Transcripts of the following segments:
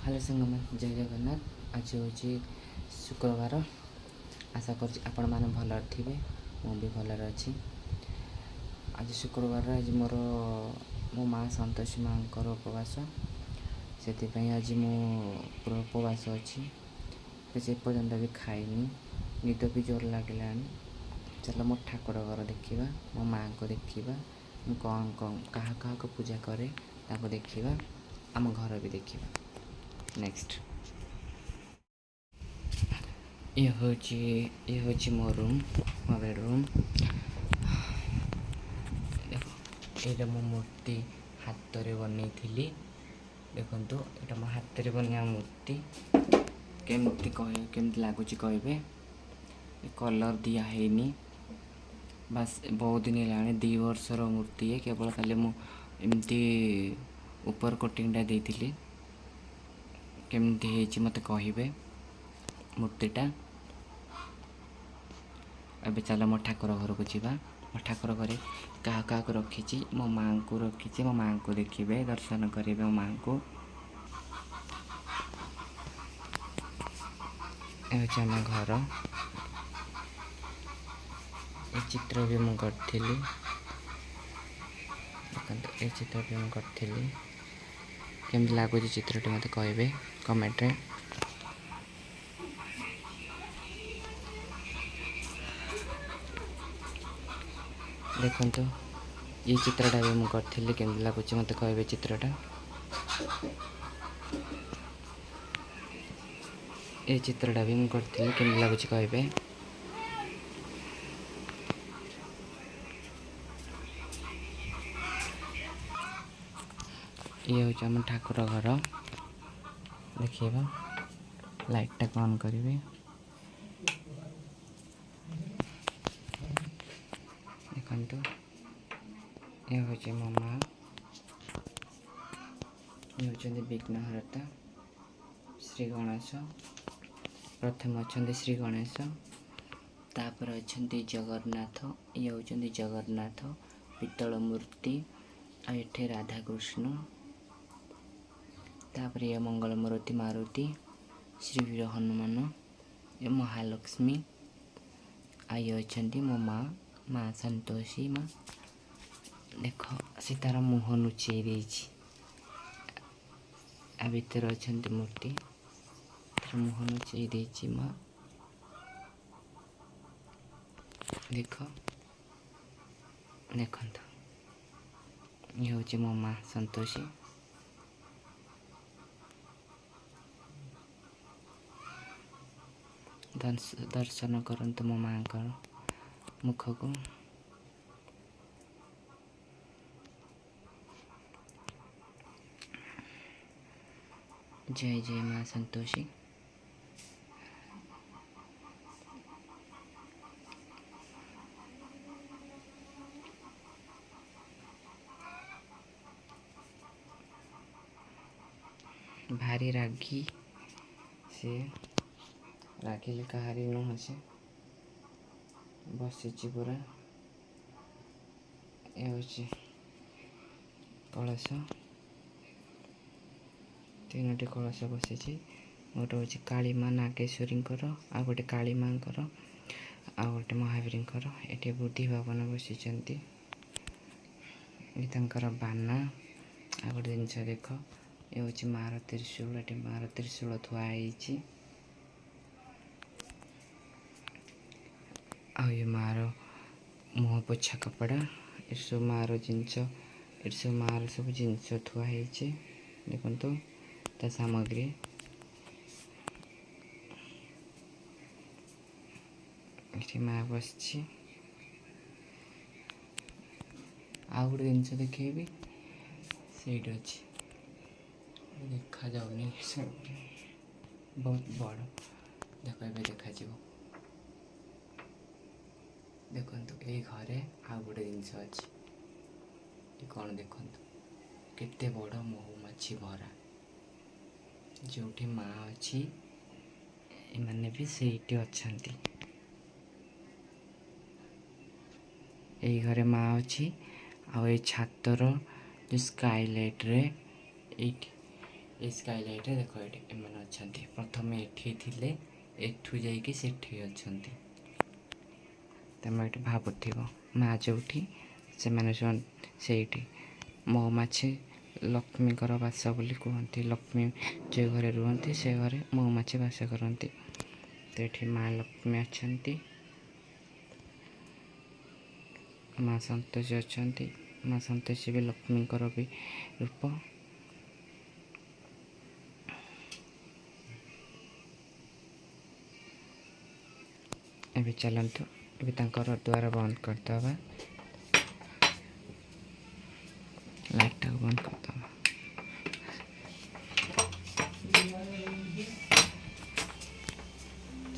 Hello संगम जय जगन्नाथ। आज हूँ शुक्रवार। आशा कर मैंने भल थे भी भलर अच्छी। आज शुक्रवार आज मोर मो माँ संतोषी माँ उपवास से आज मु पूरा उपवास अच्छी पर्यंत भी खाईनी। निद भी जोर लगे। चलो मो ठाकुर घर देखा मो माँ को देखा कौन कौन क्या पूजा करे देखा आम घर भी देखा। नेक्स्ट ये हूँ मो रूम मो बेडरूम। ये मो मूर्ति हाथ में बनई थी। देखो ये मो हाथ में बनया मूर्ति केमती लगुच कहे। कलर दिया है बस बहुत दिन है 2 वर्षर मूर्ति है। केवल खाली मुझे ऊपर कोटिंगटा देती केमती मत कहे मूर्तिटा। अब चल मो ठाकुर घर को जीवा। मो ठाकुर घरे क्या रखी मो माँ को रखी मो माँ को देखिए दर्शन करेंगे मो माँ को। आम घर ये चित्र भी मुझे करी ये चित्र भी मुझे करी केमती लगुच चित्रटी मत कहे कमेंट रे। देखो ये चित्रटा भी मुझे करी केमती लगुच मत कहे चित्रटा। ये चित्रटा भी मुझे करी केमती लगुच कहे। ये हूँ आम ठाकुर घर देखा लाइटा ऑन करेंगे। देखो ये हूँ मो माँ ये हूँ विघ्नहर्ता श्री गणेश। प्रथम अच्छा श्री गणेश तापर अच्छा जगन्नाथ। ये हूँ जगन्नाथ पितल मूर्ति आठे राधाकृष्ण। तापर ये मंगल मूर्ति मारुति श्रीवीर हनुमान ये महालक्ष्मी। आई अच्छा मो माँ माँ संतोषी माँ। देख से तार मुह लुचे भीतर अच्छा मूर्ति तार मुह लुचे माँ। देख देख ये हूँ मो माँ संतोषी। दर्शन करंतु मो माँ का मुख को। जय जय माँ संतोषी। भारी रागी से रागिल कहारी नुह से बसी पूरा। ये हूँ कलश 3टी कलश बसी गोटे हूँ काली माँ नागेश्वरी आ गोटे काली माँ आ गोटे महावीर ये बुद्धि भवन बसी बाना आ गोटे जिनस देख ये हूँ मार त्रिशूल। ये मार त्रिशूल थुआई ये मार मुह पोछा कपड़ा ये सब मार जिनस ये सब मार सब जिनस थुआई देखो ता सामग्री। ये माँ बस आ गोटे जिनस देखेबी से अच्छी देखा जाऊनी बहुत बड़ देख देखा देखो ये घरे आ गोटे जिनस अच्छी कौन देखो केते बड़ महुमाछी भरा जो माँ अच्छी एमाने भी सेठी अच्छा। यही घरे माँ अच्छी आ छातर जो स्काईलाइट रे ये स्काईलाइट देख ये एमने अच्छा प्रथम एठी थिले एठू जाइए सेठी अच्छा तुम ये भावुव माँ जोठी से मौमाछी लक्ष्मी बास बोली कहते लक्ष्मी जो घरे रुहति से घरे मौमाछी बास करती। तो ये माँ लक्ष्मी अच्छा माँ संतोषी अच्छा माँ संतोषी भी लक्ष्मी भी रूप। ए चलतु ए द्वार बंद करदे लाइट टाक बंद करदे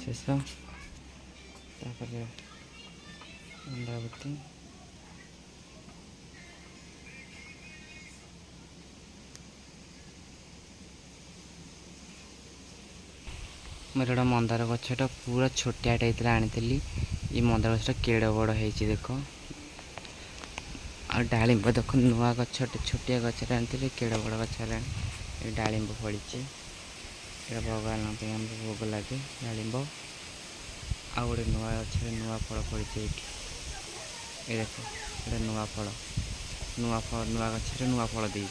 शेष अंडावती मोर गोटे मंदार गछटा पूरा छोटिया टाइप आनी ये मंदार गछटा केड़ बड़ हो देख आ डालिंब देख नुआ गछ छोटिया गछ आनी केड़ बड़ गछ है डालिंब फड़ी भगवान भोग लगे डालिंब आ गए नुआ गछ नुआ फल फड़ी ये देख ये नुआ फल नुआ गछ नुआ फल दे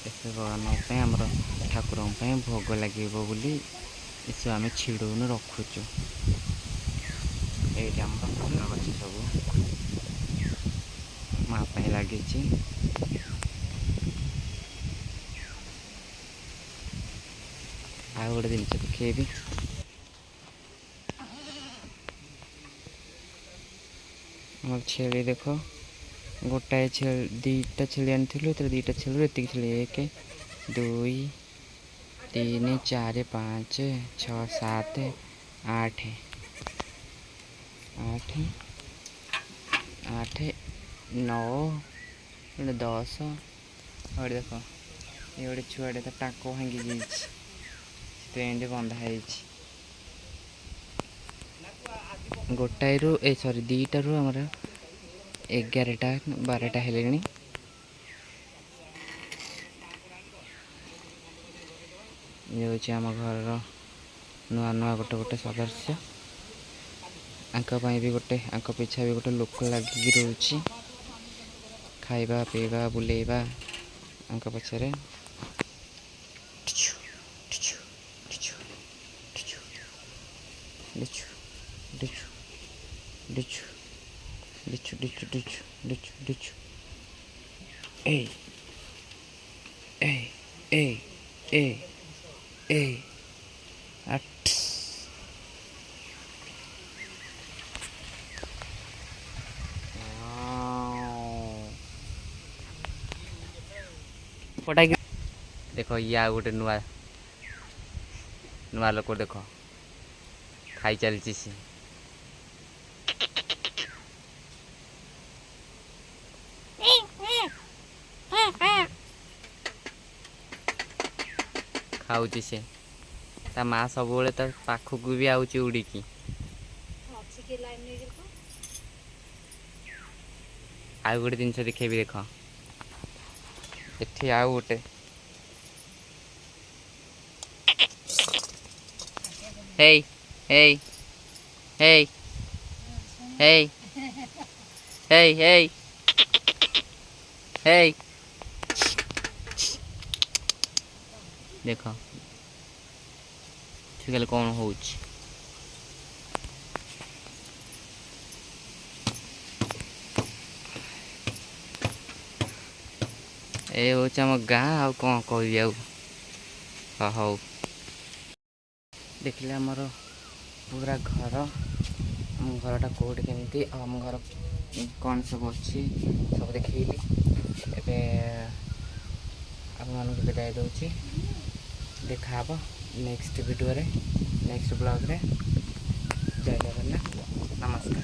भगवान आमर ठाकुर भोग लगे बोली सब आम छिड़ौन रखुचु ये फल गछ सब माँ लगे आ गोटे जिन देखी छेली देख गोटाए दीटा छेली आनी दीटा छेली ये छेली 1 2 3 4 5 6 7 8 8 8 9 10 और देख ये गोटे छुआटे तो टाक भांगी जाए बंधा गोटाए रु सॉरी दीटा रु आमर 11टा 12टा हेले ये हूँ आम घर नुआ नुआ गोटे गोटे सदस्य भी गोटे पिछा भी गोटे लोक लगिकी रोचे खाइबा पीवा बुलेबा पछरे डिचु डिचु डिचु डिचु डिचु ए ए ए ए ए अट पटा देखो या गोटे नुआ नुआ लोक देख खाई चलती सी खाऊची से ता माँ सब पाखक भी आउची उड़ीकी आ गोटे जिन देखेबी देख एठी आउ गोटे हे हे हे हे हे हे हे देख ठीक कौन हो ए हूँ आम गाँ आ कौन कह हौ देखिले आमर पूरा घर आम घरटा कौटे केमती आम घर कौन सब अच्छी सब देखली आप विदाय दूसरी देखा नेक्स्ट वीडियो रे नेक्स्ट ब्लॉग रे जय जगन्नाथ नमस्कार।